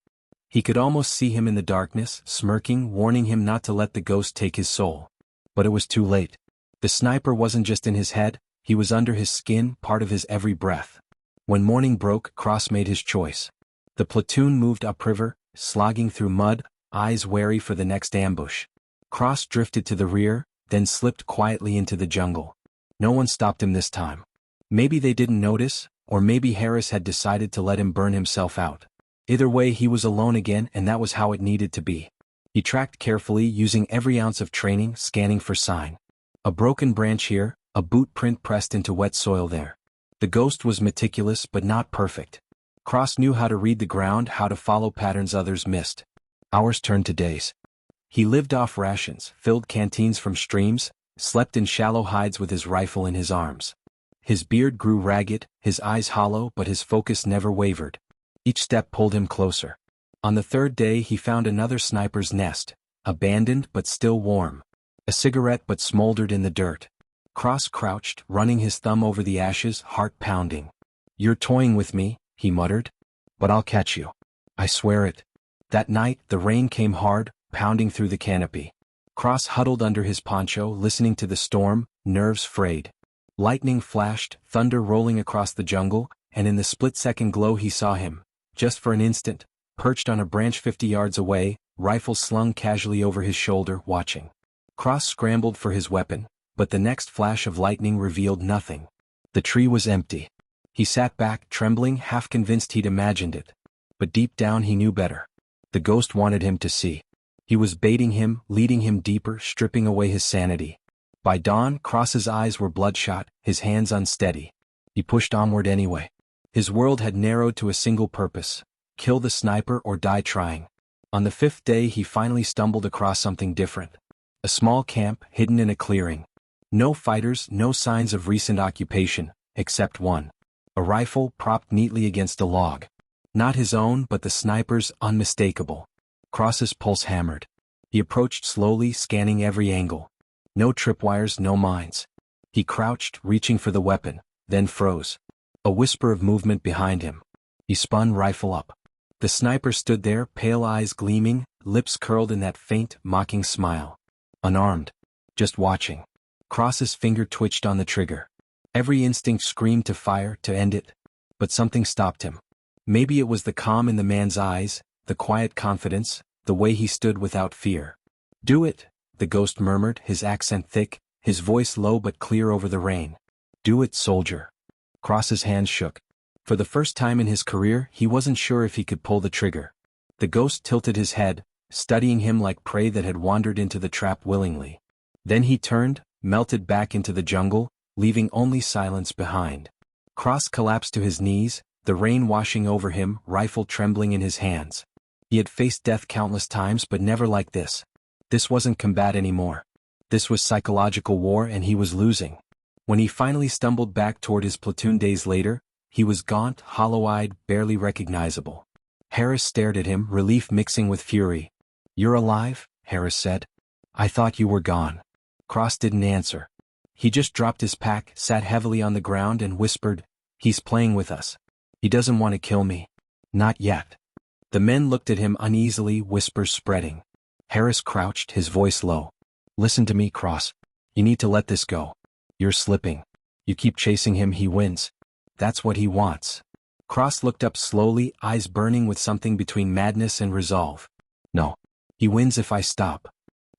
He could almost see him in the darkness, smirking, warning him not to let the ghost take his soul. But it was too late. The sniper wasn't just in his head, he was under his skin, part of his every breath. When morning broke, Cross made his choice. The platoon moved upriver, slogging through mud, eyes wary for the next ambush. Cross drifted to the rear, then slipped quietly into the jungle. No one stopped him this time. Maybe they didn't notice, or maybe Harris had decided to let him burn himself out. Either way, he was alone again, and that was how it needed to be. He tracked carefully, using every ounce of training, scanning for sign. A broken branch here, a boot print pressed into wet soil there. The ghost was meticulous but not perfect. Cross knew how to read the ground, how to follow patterns others missed. Hours turned to days. He lived off rations, filled canteens from streams, slept in shallow hides with his rifle in his arms. His beard grew ragged, his eyes hollow, but his focus never wavered. Each step pulled him closer. On the 3rd day he found another sniper's nest, abandoned but still warm. A cigarette but smoldered in the dirt. Cross crouched, running his thumb over the ashes, heart pounding. "You're toying with me," he muttered. "But I'll catch you. I swear it." That night, the rain came hard, pounding through the canopy. Cross huddled under his poncho, listening to the storm, nerves frayed. Lightning flashed, thunder rolling across the jungle, and in the split-second glow he saw him, just for an instant, perched on a branch 50 yards away, rifle slung casually over his shoulder, watching. Cross scrambled for his weapon, but the next flash of lightning revealed nothing. The tree was empty. He sat back, trembling, half convinced he'd imagined it. But deep down he knew better. The ghost wanted him to see. He was baiting him, leading him deeper, stripping away his sanity. By dawn, Cross's eyes were bloodshot, his hands unsteady. He pushed onward anyway. His world had narrowed to a single purpose: kill the sniper or die trying. On the 5th day he finally stumbled across something different. A small camp, hidden in a clearing. No fighters, no signs of recent occupation, except one. A rifle propped neatly against a log. Not his own, but the sniper's, unmistakable. Cross's pulse hammered. He approached slowly, scanning every angle. No tripwires, no mines. He crouched, reaching for the weapon, then froze. A whisper of movement behind him. He spun, rifle up. The sniper stood there, pale eyes gleaming, lips curled in that faint, mocking smile. Unarmed. Just watching. Cross's finger twitched on the trigger. Every instinct screamed to fire, to end it. But something stopped him. Maybe it was the calm in the man's eyes, the quiet confidence, the way he stood without fear. "Do it," the ghost murmured, his accent thick, his voice low but clear over the rain. "Do it, soldier." Cross's hands shook. For the first time in his career, he wasn't sure if he could pull the trigger. The ghost tilted his head, studying him like prey that had wandered into the trap willingly. Then he turned, melted back into the jungle, leaving only silence behind. Cross collapsed to his knees, the rain washing over him, rifle trembling in his hands. He had faced death countless times but never like this. This wasn't combat anymore. This was psychological war and he was losing. When he finally stumbled back toward his platoon days later, he was gaunt, hollow-eyed, barely recognizable. Harris stared at him, relief mixing with fury. "You're alive?" Harris said. "I thought you were gone." Cross didn't answer. He just dropped his pack, sat heavily on the ground and whispered, "He's playing with us. He doesn't want to kill me. Not yet." The men looked at him uneasily, whispers spreading. Harris crouched, his voice low. "Listen to me, Cross. You need to let this go. You're slipping. You keep chasing him, he wins. That's what he wants." Cross looked up slowly, eyes burning with something between madness and resolve. "No. He wins if I stop."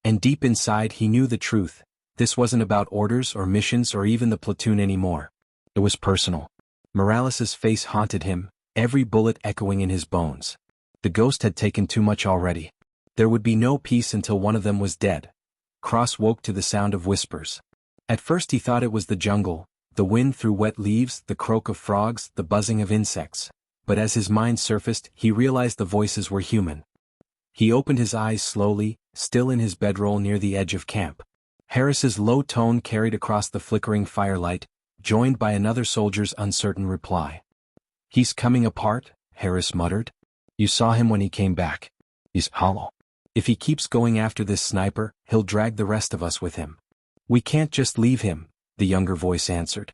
And deep inside he knew the truth. This wasn't about orders or missions or even the platoon anymore. It was personal. Morales's face haunted him, every bullet echoing in his bones. The ghost had taken too much already. There would be no peace until one of them was dead. Cross woke to the sound of whispers. At first he thought it was the jungle, the wind through wet leaves, the croak of frogs, the buzzing of insects. But as his mind surfaced, he realized the voices were human. He opened his eyes slowly, still in his bedroll near the edge of camp. Harris's low tone carried across the flickering firelight, joined by another soldier's uncertain reply. "He's coming apart," Harris muttered. "You saw him when he came back. He's hollow. If he keeps going after this sniper, he'll drag the rest of us with him." "We can't just leave him," the younger voice answered.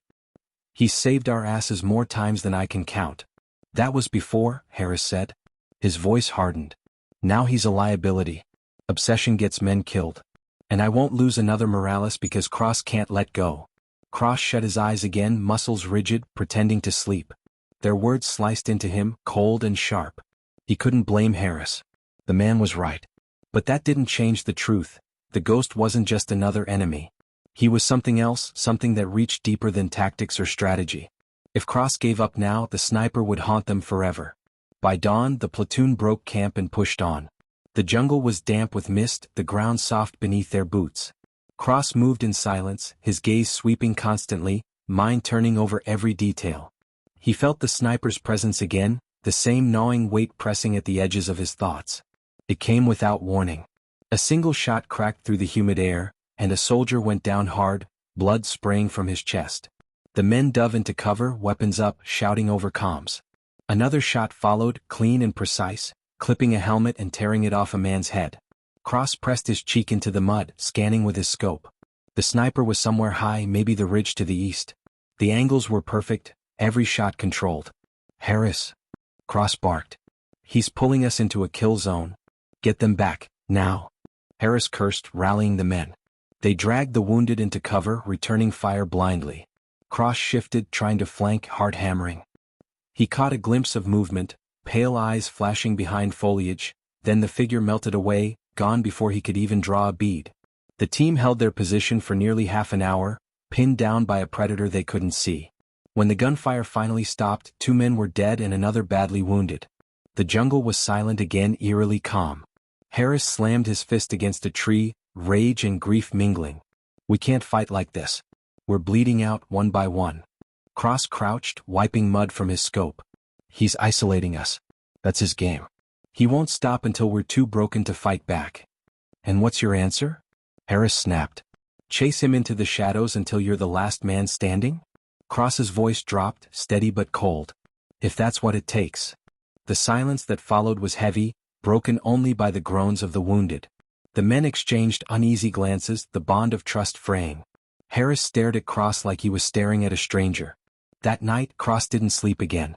"He's saved our asses more times than I can count." "That was before," Harris said. His voice hardened. "Now he's a liability. Obsession gets men killed. And I won't lose another Morales because Cross can't let go." Cross shut his eyes again, muscles rigid, pretending to sleep. Their words sliced into him, cold and sharp. He couldn't blame Harris. The man was right. But that didn't change the truth. The ghost wasn't just another enemy. He was something else, something that reached deeper than tactics or strategy. If Cross gave up now, the sniper would haunt them forever. By dawn, the platoon broke camp and pushed on. The jungle was damp with mist, the ground soft beneath their boots. Cross moved in silence, his gaze sweeping constantly, mind turning over every detail. He felt the sniper's presence again, the same gnawing weight pressing at the edges of his thoughts. It came without warning. A single shot cracked through the humid air, and a soldier went down hard, blood spraying from his chest. The men dove into cover, weapons up, shouting over comms. Another shot followed, clean and precise, clipping a helmet and tearing it off a man's head. Cross pressed his cheek into the mud, scanning with his scope. The sniper was somewhere high, maybe the ridge to the east. The angles were perfect, every shot controlled. "Harris," Cross barked. "He's pulling us into a kill zone. Get them back, now." Harris cursed, rallying the men. They dragged the wounded into cover, returning fire blindly. Cross shifted, trying to flank, heart hammering. He caught a glimpse of movement, pale eyes flashing behind foliage, then the figure melted away, gone before he could even draw a bead. The team held their position for nearly half an hour, pinned down by a predator they couldn't see. When the gunfire finally stopped, 2 men were dead and another badly wounded. The jungle was silent again, eerily calm. Harris slammed his fist against a tree, rage and grief mingling. "We can't fight like this. We're bleeding out one by one." Cross crouched, wiping mud from his scope. "He's isolating us. That's his game. He won't stop until we're too broken to fight back." "And what's your answer?" Harris snapped. "Chase him into the shadows until you're the last man standing?" Cross's voice dropped, steady but cold. "If that's what it takes." The silence that followed was heavy, broken only by the groans of the wounded. The men exchanged uneasy glances, the bond of trust fraying. Harris stared at Cross like he was staring at a stranger. That night, Cross didn't sleep again.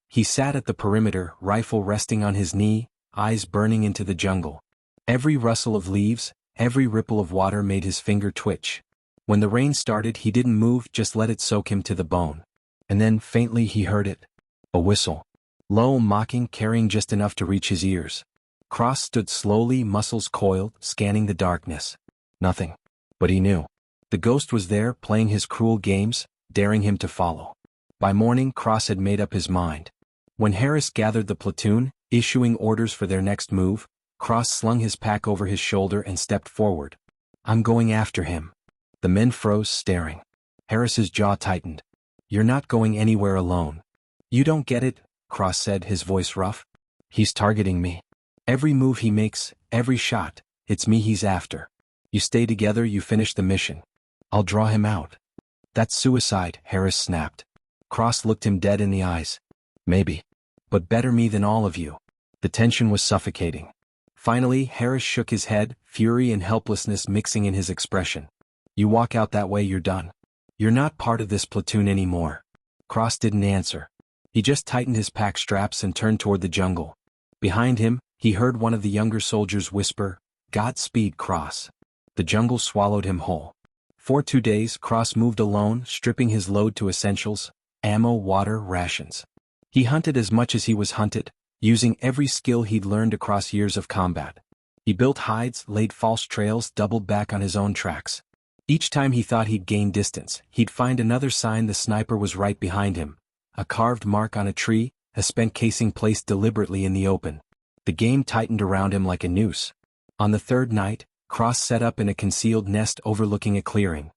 He sat at the perimeter, rifle resting on his knee, eyes burning into the jungle. Every rustle of leaves, every ripple of water made his finger twitch. When the rain started, he didn't move, just let it soak him to the bone. And then, faintly, he heard it. A whistle. Low, mocking, carrying just enough to reach his ears. Cross stood slowly, muscles coiled, scanning the darkness. Nothing. But he knew. The ghost was there, playing his cruel games, daring him to follow. By morning, Cross had made up his mind. When Harris gathered the platoon, issuing orders for their next move, Cross slung his pack over his shoulder and stepped forward. "I'm going after him." The men froze, staring. Harris's jaw tightened. "You're not going anywhere alone." "You don't get it," Cross said, his voice rough. "He's targeting me. Every move he makes, every shot, it's me he's after. You stay together, you finish the mission. I'll draw him out." "That's suicide," Harris snapped. Cross looked him dead in the eyes. "Maybe. But better me than all of you." The tension was suffocating. Finally, Harris shook his head, fury and helplessness mixing in his expression. "You walk out that way, you're done. You're not part of this platoon anymore." Cross didn't answer. He just tightened his pack straps and turned toward the jungle. Behind him, he heard one of the younger soldiers whisper, "Godspeed, Cross." The jungle swallowed him whole. For 2 days, Cross moved alone, stripping his load to essentials: ammo, water, rations. He hunted as much as he was hunted, using every skill he'd learned across years of combat. He built hides, laid false trails, doubled back on his own tracks. Each time he thought he'd gain distance, he'd find another sign the sniper was right behind him: a carved mark on a tree, a spent casing placed deliberately in the open. The game tightened around him like a noose. On the third night, Cross set up in a concealed nest overlooking a clearing.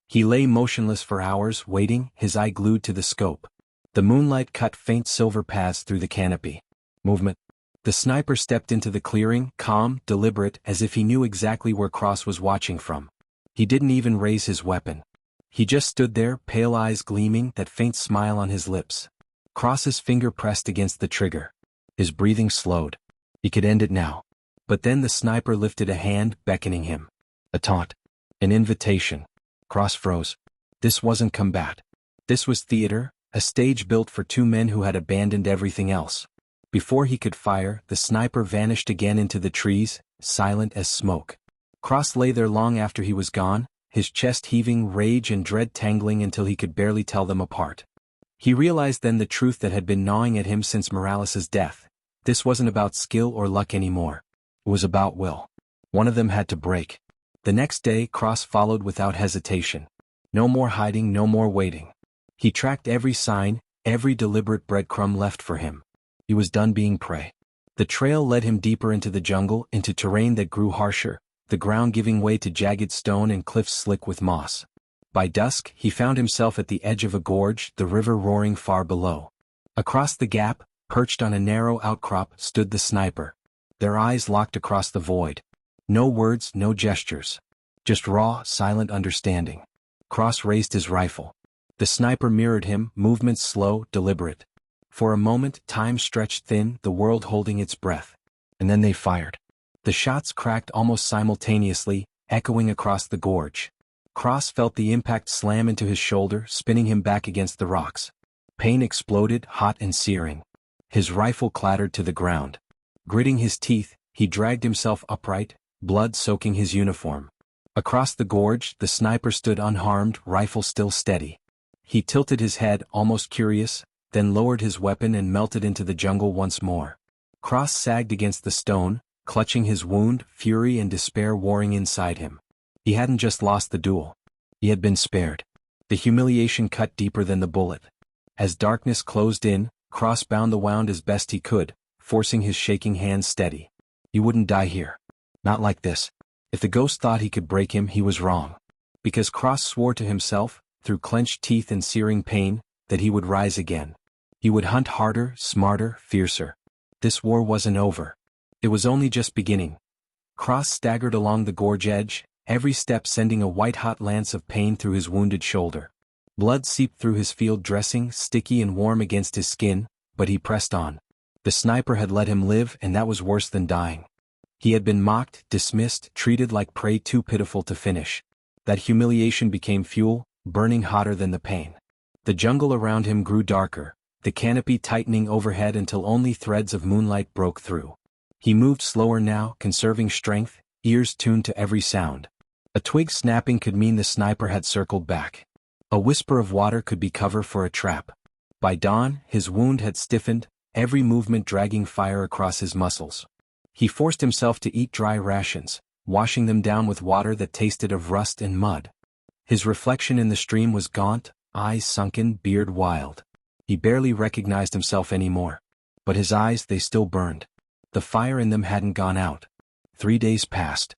He lay motionless for hours, waiting, his eye glued to the scope. The moonlight cut faint silver paths through the canopy. Movement. The sniper stepped into the clearing, calm, deliberate, as if he knew exactly where Cross was watching from. He didn't even raise his weapon. He just stood there, pale eyes gleaming, that faint smile on his lips. Cross's finger pressed against the trigger. His breathing slowed. He could end it now. But then the sniper lifted a hand, beckoning him. A taunt. An invitation. Cross froze. This wasn't combat. This was theater, a stage built for two men who had abandoned everything else. Before he could fire, the sniper vanished again into the trees, silent as smoke. Cross lay there long after he was gone, his chest heaving, rage and dread tangling until he could barely tell them apart. He realized then the truth that had been gnawing at him since Morales' death. This wasn't about skill or luck anymore. It was about will. One of them had to break. The next day, Cross followed without hesitation. No more hiding, no more waiting. He tracked every sign, every deliberate breadcrumb left for him. He was done being prey. The trail led him deeper into the jungle, into terrain that grew harsher, the ground giving way to jagged stone and cliffs slick with moss. By dusk, he found himself at the edge of a gorge, the river roaring far below. Across the gap, perched on a narrow outcrop, stood the sniper. Their eyes locked across the void. No words, no gestures. Just raw, silent understanding. Cross raised his rifle. The sniper mirrored him, movements slow, deliberate. For a moment, time stretched thin, the world holding its breath. And then they fired. The shots cracked almost simultaneously, echoing across the gorge. Cross felt the impact slam into his shoulder, spinning him back against the rocks. Pain exploded, hot and searing. His rifle clattered to the ground. Gritting his teeth, he dragged himself upright, blood soaking his uniform. Across the gorge, the sniper stood unharmed, rifle still steady. He tilted his head, almost curious, then lowered his weapon and melted into the jungle once more. Cross sagged against the stone, clutching his wound, fury and despair warring inside him. He hadn't just lost the duel. He had been spared. The humiliation cut deeper than the bullet. As darkness closed in, Cross bound the wound as best he could, forcing his shaking hands steady. He wouldn't die here. Not like this. If the ghost thought he could break him, he was wrong. Because Cross swore to himself, through clenched teeth and searing pain, that he would rise again. He would hunt harder, smarter, fiercer. This war wasn't over. It was only just beginning. Cross staggered along the gorge edge, every step sending a white-hot lance of pain through his wounded shoulder. Blood seeped through his field dressing, sticky and warm against his skin, but he pressed on. The sniper had let him live, and that was worse than dying. He had been mocked, dismissed, treated like prey too pitiful to finish. That humiliation became fuel, burning hotter than the pain. The jungle around him grew darker, the canopy tightening overhead until only threads of moonlight broke through. He moved slower now, conserving strength, ears tuned to every sound. A twig snapping could mean the sniper had circled back. A whisper of water could be cover for a trap. By dawn, his wound had stiffened, every movement dragging fire across his muscles. He forced himself to eat dry rations, washing them down with water that tasted of rust and mud. His reflection in the stream was gaunt, eyes sunken, beard wild. He barely recognized himself anymore. But his eyes, they still burned. The fire in them hadn't gone out. 3 days passed.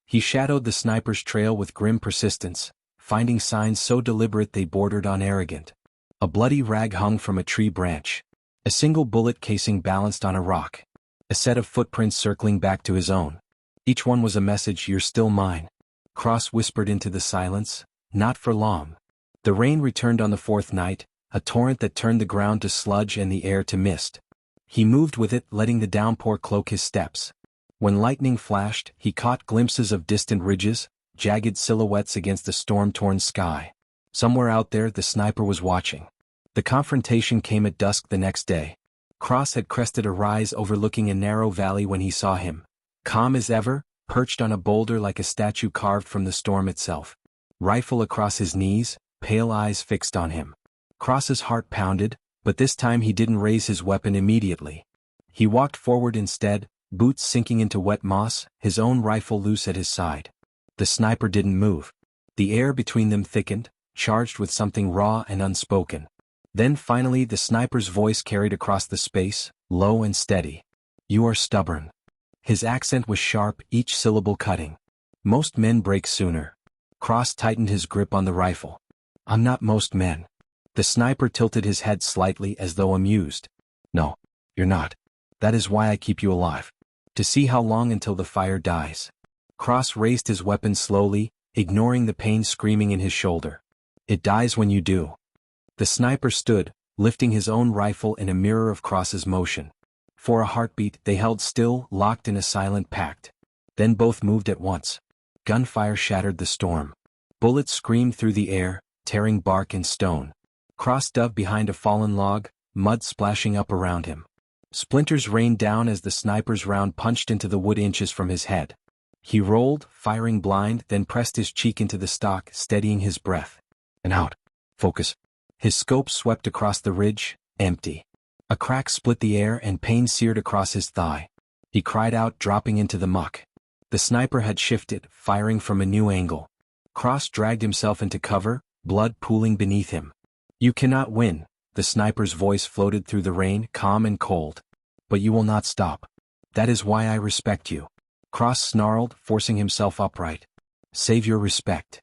He shadowed the sniper's trail with grim persistence, finding signs so deliberate they bordered on arrogant. A bloody rag hung from a tree branch. A single bullet casing balanced on a rock. A set of footprints circling back to his own. Each one was a message, "You're still mine." Cross whispered into the silence, "Not for long." The rain returned on the 4th night, a torrent that turned the ground to sludge and the air to mist. He moved with it, letting the downpour cloak his steps. When lightning flashed, he caught glimpses of distant ridges, jagged silhouettes against the storm-torn sky. Somewhere out there, the sniper was watching. The confrontation came at dusk the next day. Cross had crested a rise overlooking a narrow valley when he saw him. Calm as ever, perched on a boulder like a statue carved from the storm itself. Rifle across his knees, pale eyes fixed on him. Cross's heart pounded, but this time he didn't raise his weapon immediately. He walked forward instead, boots sinking into wet moss, his own rifle loose at his side. The sniper didn't move. The air between them thickened, charged with something raw and unspoken. Then finally the sniper's voice carried across the space, low and steady. "You are stubborn." His accent was sharp, each syllable cutting. "Most men break sooner." Cross tightened his grip on the rifle. "I'm not most men." The sniper tilted his head slightly as though amused. "No, you're not. That is why I keep you alive. To see how long until the fire dies." Cross raised his weapon slowly, ignoring the pain screaming in his shoulder. "It dies when you do." The sniper stood, lifting his own rifle in a mirror of Cross's motion. For a heartbeat, they held still, locked in a silent pact. Then both moved at once. Gunfire shattered the storm. Bullets screamed through the air, tearing bark and stone. Cross dove behind a fallen log, mud splashing up around him. Splinters rained down as the sniper's round punched into the wood inches from his head. He rolled, firing blind, then pressed his cheek into the stock, steadying his breath. "And out. Focus." His scope swept across the ridge, empty. A crack split the air and pain seared across his thigh. He cried out, dropping into the muck. The sniper had shifted, firing from a new angle. Cross dragged himself into cover, blood pooling beneath him. "You cannot win," the sniper's voice floated through the rain, calm and cold. "But you will not stop. That is why I respect you." Cross snarled, forcing himself upright. "Save your respect."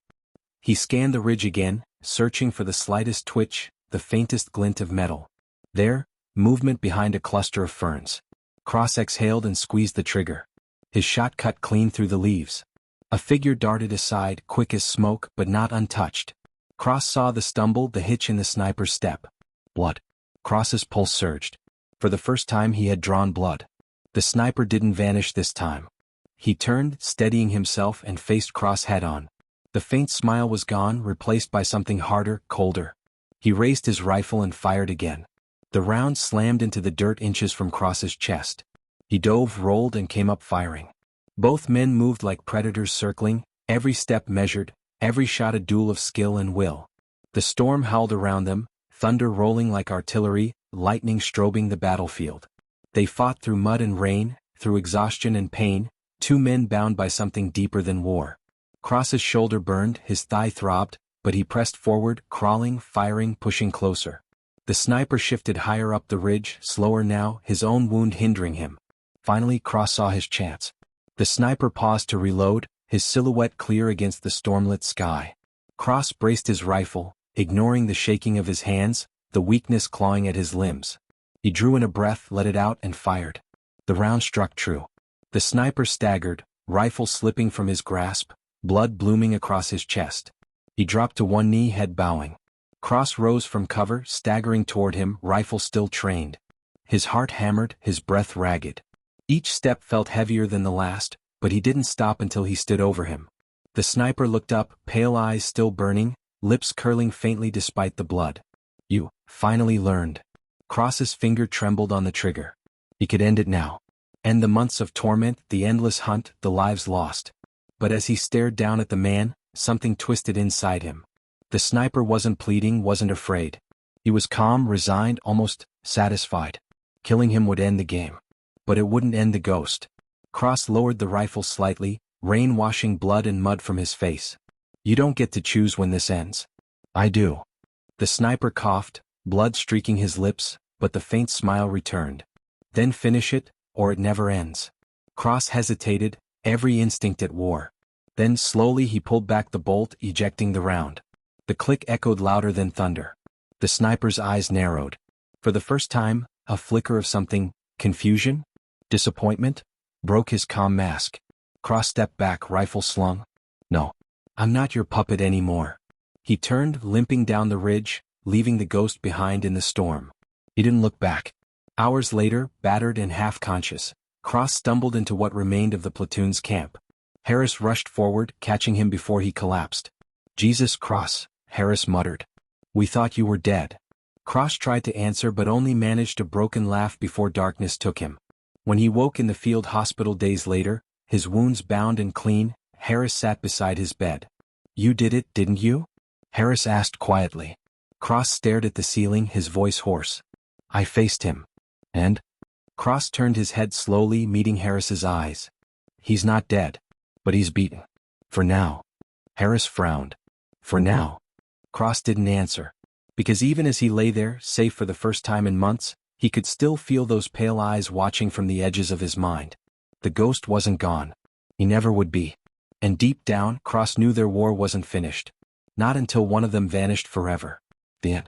He scanned the ridge again, searching for the slightest twitch, the faintest glint of metal. There, movement behind a cluster of ferns. Cross exhaled and squeezed the trigger. His shot cut clean through the leaves. A figure darted aside, quick as smoke, but not untouched. Cross saw the stumble, the hitch in the sniper's step. Blood. Cross's pulse surged. For the first time he had drawn blood. The sniper didn't vanish this time. He turned, steadying himself, and faced Cross head-on. The faint smile was gone, replaced by something harder, colder. He raised his rifle and fired again. The round slammed into the dirt inches from Cross's chest. He dove, rolled, and came up firing. Both men moved like predators circling, every step measured, every shot a duel of skill and will. The storm howled around them, thunder rolling like artillery, lightning strobing the battlefield. They fought through mud and rain, through exhaustion and pain, two men bound by something deeper than war. Cross's shoulder burned, his thigh throbbed, but he pressed forward, crawling, firing, pushing closer. The sniper shifted higher up the ridge, slower now, his own wound hindering him. Finally Cross saw his chance. The sniper paused to reload, his silhouette clear against the stormlit sky. Cross braced his rifle, ignoring the shaking of his hands, the weakness clawing at his limbs. He drew in a breath, let it out, and fired. The round struck true. The sniper staggered, rifle slipping from his grasp, blood blooming across his chest. He dropped to one knee, head bowing. Cross rose from cover, staggering toward him, rifle still trained. His heart hammered, his breath ragged. Each step felt heavier than the last, but he didn't stop until he stood over him. The sniper looked up, pale eyes still burning, lips curling faintly despite the blood. "You finally learned." Cross's finger trembled on the trigger. He could end it now. End the months of torment, the endless hunt, the lives lost. But as he stared down at the man, something twisted inside him. The sniper wasn't pleading, wasn't afraid. He was calm, resigned, almost satisfied. Killing him would end the game. But it wouldn't end the ghost. Cross lowered the rifle slightly, rain washing blood and mud from his face. "You don't get to choose when this ends." "I do." The sniper coughed, blood streaking his lips, but the faint smile returned. Then finish it, or it never ends. Cross hesitated, every instinct at war. Then slowly he pulled back the bolt, ejecting the round. The click echoed louder than thunder. The sniper's eyes narrowed. For the first time, a flicker of something, confusion? Disappointment? Broke his calm mask. Cross stepped back, rifle slung. No. I'm not your puppet anymore. He turned, limping down the ridge, leaving the ghost behind in the storm. He didn't look back. Hours later, battered and half-conscious, Cross stumbled into what remained of the platoon's camp. Harris rushed forward, catching him before he collapsed. Jesus, Cross, Harris muttered. We thought you were dead. Cross tried to answer but only managed a broken laugh before darkness took him. When he woke in the field hospital days later, his wounds bound and clean, Harris sat beside his bed. You did it, didn't you? Harris asked quietly. Cross stared at the ceiling, his voice hoarse. I faced him. And? Cross turned his head slowly, meeting Harris's eyes. He's not dead. But he's beaten. For now. Harris frowned. For now. Cross didn't answer. Because even as he lay there, safe for the first time in months, he could still feel those pale eyes watching from the edges of his mind. The ghost wasn't gone. He never would be. And deep down, Cross knew their war wasn't finished. Not until one of them vanished forever. The end.